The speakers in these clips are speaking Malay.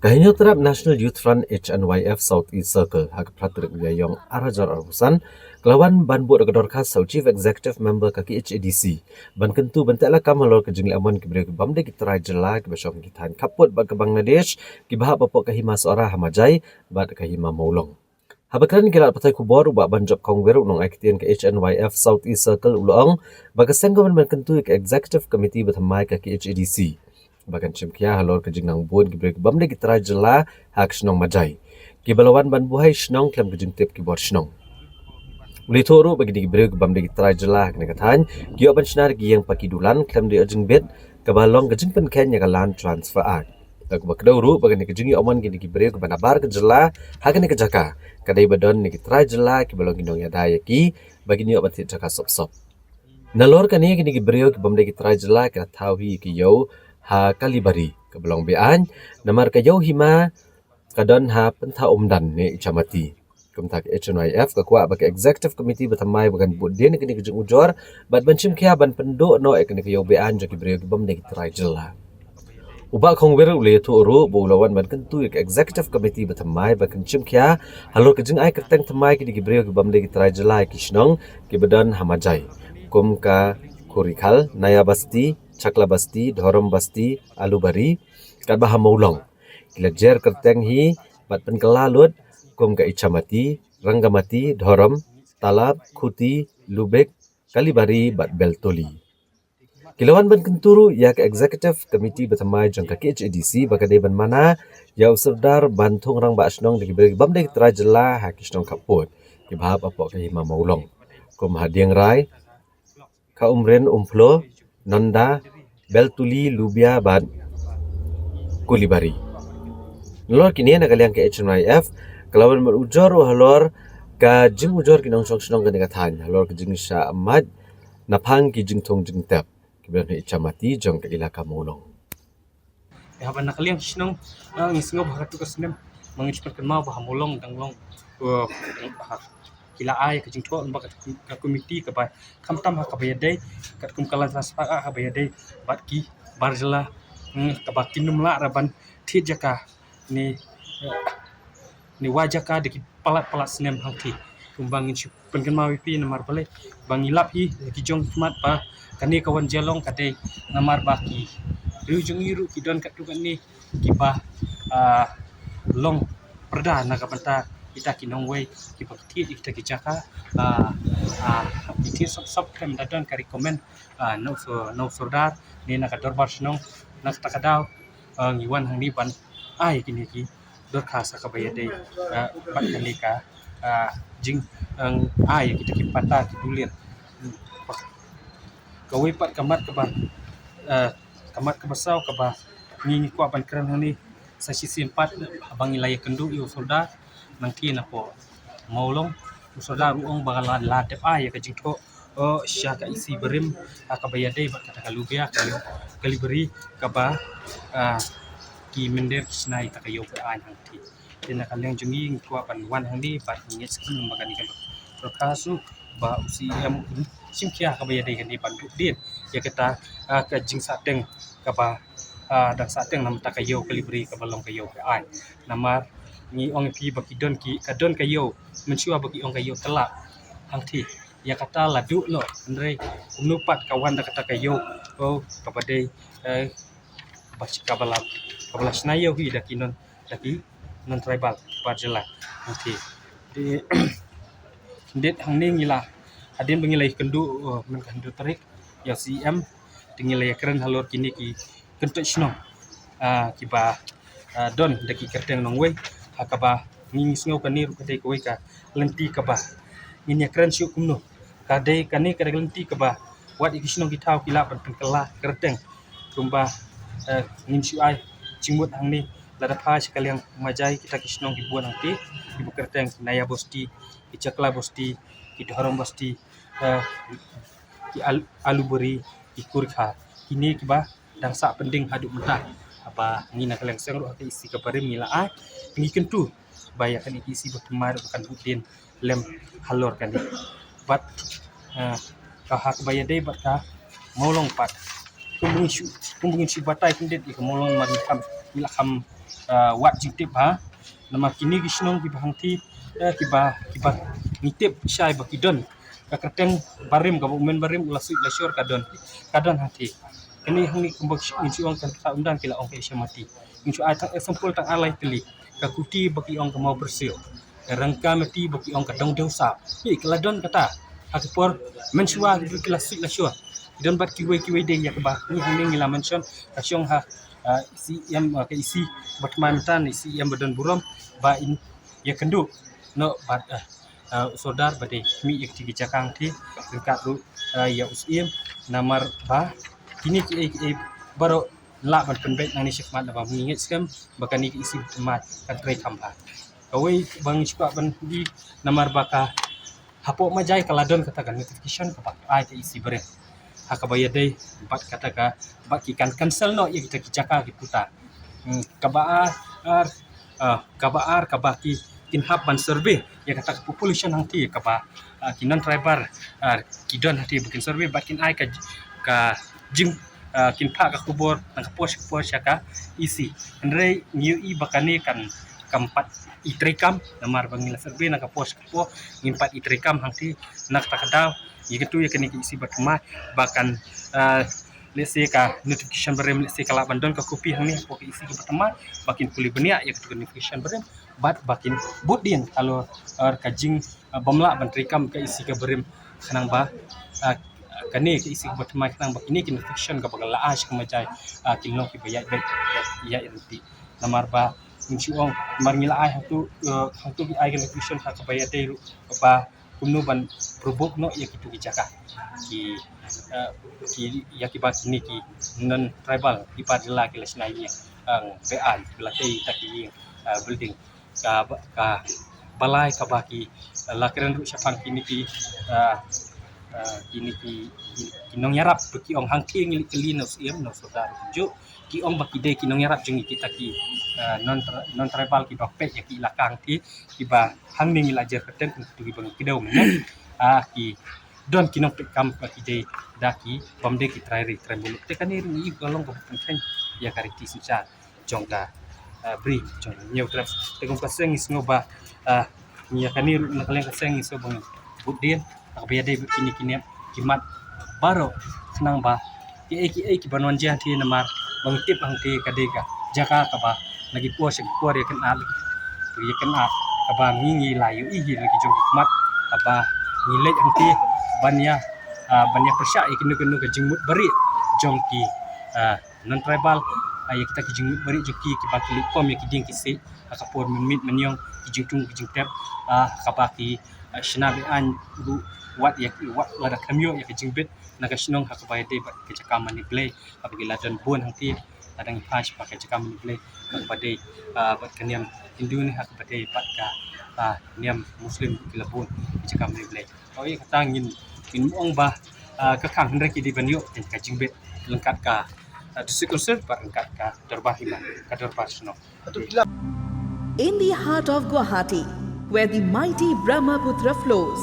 Kahinyo terap National Youth Front HNYF Southeast Circle hak pratrik yayong arajar arusan kelawan ban buat kedor khas sau Chief Executive Member kaki HADC ban kentu bentaklah kamalor ke jengli aman kibri ke bamde kitrai jela ke basyong kitan kaput bag ke Bangladesh ki bahap bapok kahima seorang hamajai bad kahima maulong. Habakran kira patai kubor ubak banjab kongwer unong aktian ke HNYF Southeast Circle ulong bagaseng government kentu ke Executive Committee bertamai kaki HADC. Bagan cimkia halor ke jengang bun kibri ke bamde kitrai jela hak senong majai. Kibalawan ban buhai senong klam ke jengtip kibor senong. Uli toro bagi diberi ke bamde kitrai jela hak negatan kiyo ban senar giyang pakidulan klam di ajeng bed kebalong ke jengpen kenya ke land transfer act. Aku bakdauru bagan ke jengi oman gini kibri ke banabar ke jela hak ne ke jaka. Kadai badon ni kitrai jela kibalong ginong yadaya ki bagi ni obat jaka sop-sop. Nalor kani kini kibri ke bamde kitrai jela ke tauhi ki yo ha kalibari ke belong bean namar ke jauh hima kadon ha pentha umdan ni icamati kumtak HNYF ke kuat bagi executive committee bertamai bagan budin kini ke jeng ujor bat bancim kia ban penduk no kini ke jauh bean jo kibri ke bamde kitrai jela ubak kongwer ule tu uru bu lawan ban kentu ke executive committee bertamai bagan cim kia halur ke jeng ai kerteng tamai kini kibri ke bamde kitrai jela kisnong ke badan hamajai kum ka kurikal naya basti Chakla basti, Dhorom basti, Alubari, kat baha maulong. Kila jer kerteng hi, bat penkelalut, kum ka Ichamati, Rangamati, Dhorom, Talab, Khuti, Lubek, Kalibari, bat Beltoli. Kilawan ban kenturu, ya ke Executive Committee bertamai jangka KHADC, bakadai ban mana, ya userdar bantung rang ba asnong dikiberi bamdai terajela hakisnong kaput, kibahap apok kahima maulong. Kum hadiang rai, ka umren umplo, Nanda, Beltuli, Lubia, Bad, Kulibari. Nalor kini nak kalian ke HNYF, kalau berujor halor ka jing ujor kinong sok-sok kan dikatahan, halor ke jing Syah Ahmad, napang ki jing tong jing tep, kibilang ni Icamati, jong ke ilaka Maulong. Haban nak kalian kisnong ngisngo bahatu kasnem mengisperkan mau bahamulong danglong kila ai ke jingto ba ka komiti ka ba kamtam ha ka bayadai kat kum kalan transfer ha bayadai bat ki barjela ka ba kinum la raban thi jaka ni wajaka de palat senem hangti kumbangin si penken mawi pi namar bale bangilap hi ki jong mat ba kani kawan jelong kate namar baki rujung iru kidon kat tukan ni kiba long perda na kapanta kita kinong way kipakti kita kijaka iti sop kem dadon ka recommend no sordar ni na kador barsnong nak takadaw ngiwan hang ni ban ai kini ki dor khasa ka bayade bat kali ka jing ai kita kipata kidulir kawai pat kamat ka ba kamat kebasau kaba ngingi ko aban kran hani sa sisi 4 abang ilaya kendu yu solda nangki na po maulong solda ruong bagalan la tep ay ka jingko sya ka isi berim akabayade ba kata kalubia kaliberi kaba ki mender kisnai ta kayo ka an hangti tena kalyang jungi ko aban wan hangdi ba ngit skin magani kan prokasu ba usi em simkia kabayade kan di bandu din ya kita ka jing sateng kaba dan sateng nam ta kayo kaliberi kabalong kayo ka ai namar ni ong pi bakidon ki kadon kayo mensiwa bagi ong kayo telak hangti ya kata ladu no andre umnupat kawan da kata kayo kabade basi kabala senayo hi dakinon daki non tribal parjela hangti di det hangni ngila adin bengilai kendu men kendu tarik ya CM tingilai keren halor kini ki kentuk sno kiba don daki kerteng nongwe hakaba ngingi sngo kanir kadai kowe ka lenti kaba nginya keren syuk kumno kadai kani kada lenti kaba wat ikisno kitau kila penkela kerteng kumba ngin syu ai cimut hangni lada pa sekali yang majai kita kisno kibuan nanti ibu kerteng naya bosti icakla bosti ki Dhorom bosti ki aluberi ki kurkha kini kiba dan sak pending haduk mentah apa ngina kaleng sengro ke isi kabare mila ngi kentu bayakan isi bertemar bukan budin lem halor kan bat ka hak bayade bat ka maulong pat kumbungin si batai kundet di molong marikam ilakam wat jingtip nama kini gisnong kibahang ti kibah ngitip syai bakidon kakateng barim kabumen barim ulasui lasyur kadon hati ini hang ni kumbak inci ong kan undan kila ong ke mati inci ai tang example tang alai teli kakuti baki ong mau bersio rangka mati baki ong kadong dosa ni keladon kata akpor mensua kila sui lasyur dan bat kiwe de ya ba ni hang ni ngila mention kasyong isi yang ke isi bertemantan isi yang badan buram ba in ya kendu no bat sodar bade mi yak tigi jakang ti dekat ru ya usim namar ba kini ki baro la ban penbet nang ni syekmat ba mingit skam bakan ni isi temat kan trai kamba kawai bang syuka ban di namar baka hapo majai kaladon katakan notification ka ai te isi bare hakabaya dai bat kataka baki kan cancel no ya kita kijaka kiputa kabaar kabaki kinhap ban survey ya kata population hang ti kaba kinan tribal kidon hati bukin survey bakin ai ka jim kinpa ka kubor nang pos ka isi andre new i bakani kan kampat itrekam namar bangila survey nang pos ko ngimpat itrekam hang ti nak takadaw yitu ya kini isi berkemah bahkan let's say ka notification berem let's say kala bandon ka kopi hang ni ko isi ke berkemah bakin kuli benia ya ke notification berem bakin budin kalau kajing bamla bantrikam ka isi ke berem kanang ba kani ke isi ke berkemah kanang ba ini ke notification ka bagala ash ka majai kilno ki bayat ya irti namar ba insyong marngila ai hatu ki ai notification ka bayat dei ba kumno ban probok no ya kitu kijaka ki ya ki bak ni ki non tribal ki padla ki lesnai ang bean belatei taki building ka balai ka baki lakren ru syafang kini ki kinong yarap ki ong hangki ngili kelin no siem no saudara ju ki ong baki de kinong yarap jungi kita ki non tribal ki bakpe ya ki lakang ti ki ba hang ning ilajer keten tu ki bang kidau men ki don kinong pekam baki de daki bamde ki trairi trembulu te kanir ni golong ko penken ya kariti sicha jongka bri jong nyau trap te kong paseng is ngoba ya kanir nakaleng kaseng iso bang budin akbayade kini kimat baro senang ba ki banwan jah ti namar bang tip hang ti kadega jaka ka ba lagi puas ya kenal ya kenal ka ba ngi layu i lagi jong kimat apa nilai hang ti banya persya ikinu ka jingmut bari jong ki non tribal ay kita ki jingmut bari joki ki bakli pom ya ki ding ki se akapor minit menyong ki jingtung ki jingtep ka ba ki shinabi an bu wat lada kamyo ya ke jingbit naga sinong hakabay de bat ke cakaman ni play apagi ladan bon hang ti adang hash pakai cakaman ni play bakbade bat kaniam hindu ni hakabade bat ka niam muslim kilabun ke cakaman ni play oi katangin ong ba ka khang hendra ki di banyo ten ka jingbit lengkap ka disikonsel par lengkap ka dorbahiman ka dorbasno in the heart of Guwahati where the mighty Brahmaputra flows.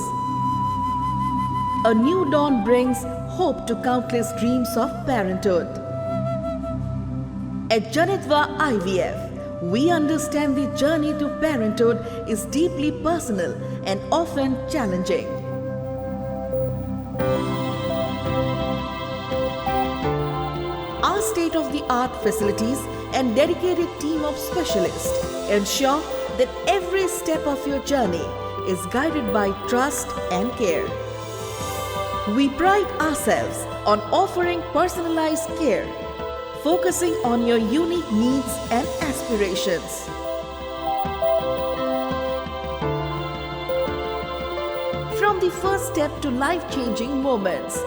A new dawn brings hope to countless dreams of parenthood. At Janitva IVF, we understand the journey to parenthood is deeply personal and often challenging. Our state-of-the-art facilities and dedicated team of specialists ensure that every step of your journey is guided by trust and care. We pride ourselves on offering personalized care, focusing on your unique needs and aspirations. From the first step to life-changing moments,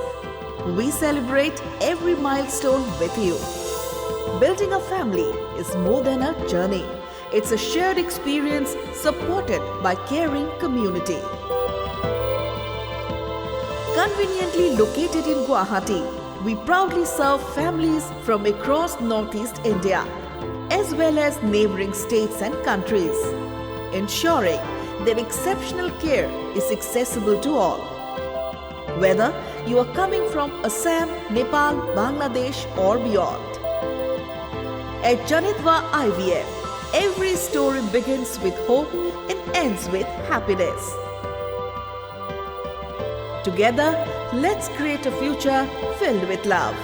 we celebrate every milestone with you. Building a family is more than a journey. It's a shared experience supported by caring community. Conveniently located in Guwahati, we proudly serve families from across Northeast India, as well as neighboring states and countries, ensuring that exceptional care is accessible to all. Whether you are coming from Assam, Nepal, Bangladesh or beyond. At Janitva IVF, every story begins with hope and ends with happiness. Together, let's create a future filled with love.